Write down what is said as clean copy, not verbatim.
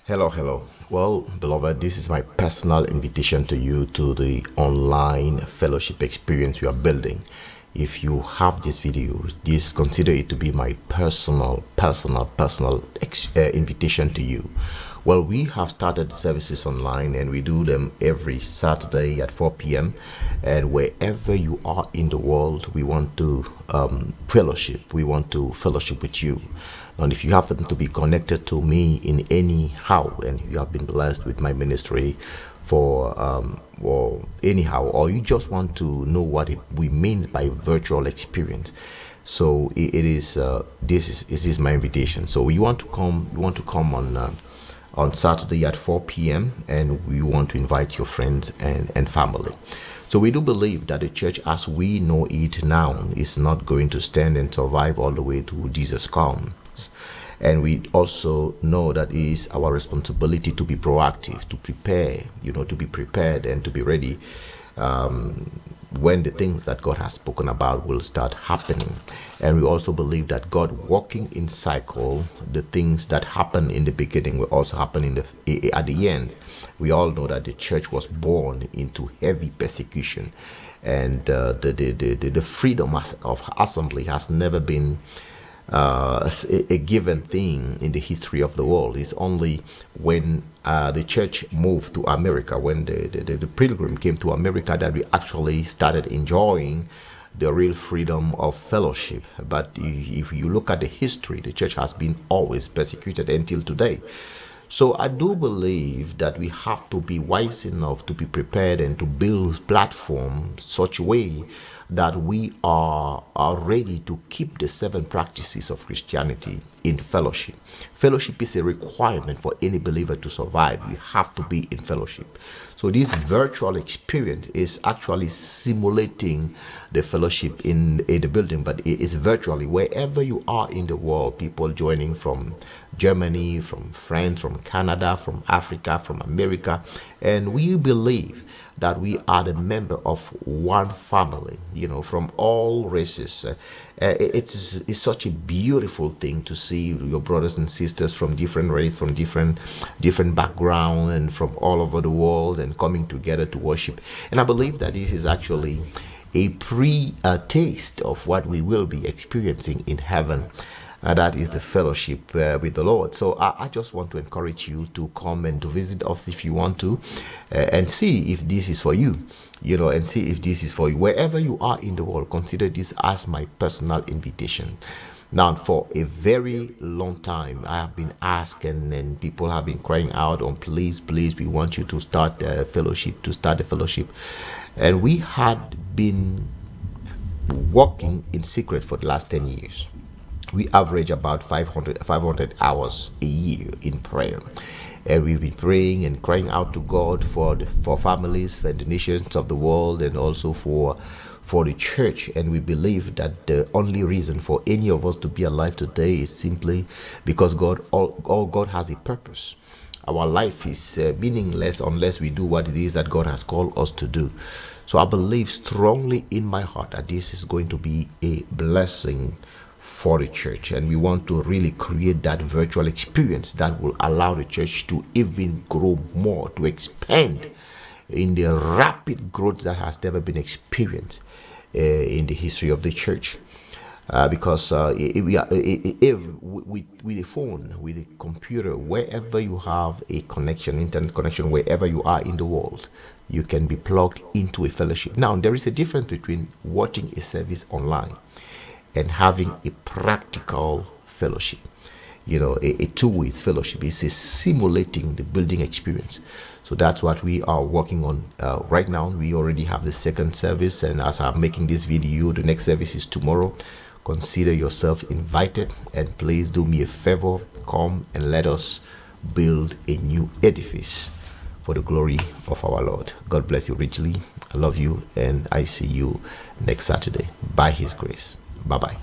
Hello, hello. Well, beloved, this is my personal invitation to you to the online fellowship experience we are building. If you have this video, this consider it to be my personal invitation to you. Well, we have started services online and we do them every Saturday at 4 p.m. And wherever you are in the world, we want to fellowship. We want to fellowship with you. And if you happen to be connected to me in any how, and you have been blessed with my ministry or anyhow, or you just want to know what we mean by virtual experience, so it is this is my invitation. So we want to come on Saturday at 4 p.m. and we want to invite your friends and family. So we do believe that the church as we know it now is not going to stand and survive all the way to Jesus comes. And we also know that it is our responsibility to be proactive, to prepare, to be prepared and to be ready when the things that God has spoken about will start happening. And we also believe that God working in cycle, the things that happen in the beginning will also happen at the end. We all know that the church was born into heavy persecution, and the freedom of assembly has never been a given thing in the history of the world. It's only when the church moved to America, when the pilgrim came to America, that we actually started enjoying the real freedom of fellowship. But if you look at the history, the church has been always persecuted until today. So I do believe that we have to be wise enough to be prepared and to build platform such a way that we are ready to keep the 7 practices of Christianity in fellowship. Fellowship is a requirement for any believer to survive. You have to be in fellowship. So this virtual experience is actually simulating the fellowship in the building, but it is virtually wherever you are in the world. People joining from Germany, from France, from Canada, from Africa, from America, and we believe that we are the member of one family, from all races. It's such a beautiful thing to see your brothers and sisters from different race, from different background, and from all over the world, and coming together to worship. And I believe that this is actually a pre-taste of what we will be experiencing in heaven. That is the fellowship with the Lord. So I just want to encourage you to come and to visit us if you want to, and see if this is for you, and see if this is for you. Wherever you are in the world, consider this as my personal invitation. Now, for a very long time, I have been asked, and people have been crying out on, please, we want you to start the fellowship. And we had been working in secret for the last 10 years. We average about 500 hours a year in prayer, and we've been praying and crying out to God for families, for the nations of the world, and also for the church. And we believe that the only reason for any of us to be alive today is simply because all God has a purpose. Our life is meaningless unless we do what it is that God has called us to do. So I believe strongly in my heart that this is going to be a blessing for the church, and we want to really create that virtual experience that will allow the church to even grow more, to expand in the rapid growth that has never been experienced in the history of the church. Because with the phone, with the computer, wherever you have a connection, internet connection, wherever you are in the world, you can be plugged into a fellowship. Now, there is a difference between watching a service online and having a practical fellowship. A two-way fellowship is a simulating the building experience. So that's what we are working on right now. We already have the second service, and as I'm making this video, the next service is tomorrow. Consider yourself invited, and please do me a favor, come and let us build a new edifice for the glory of our Lord. God bless you richly. I love you, and I see you next Saturday by His grace. Bye-bye.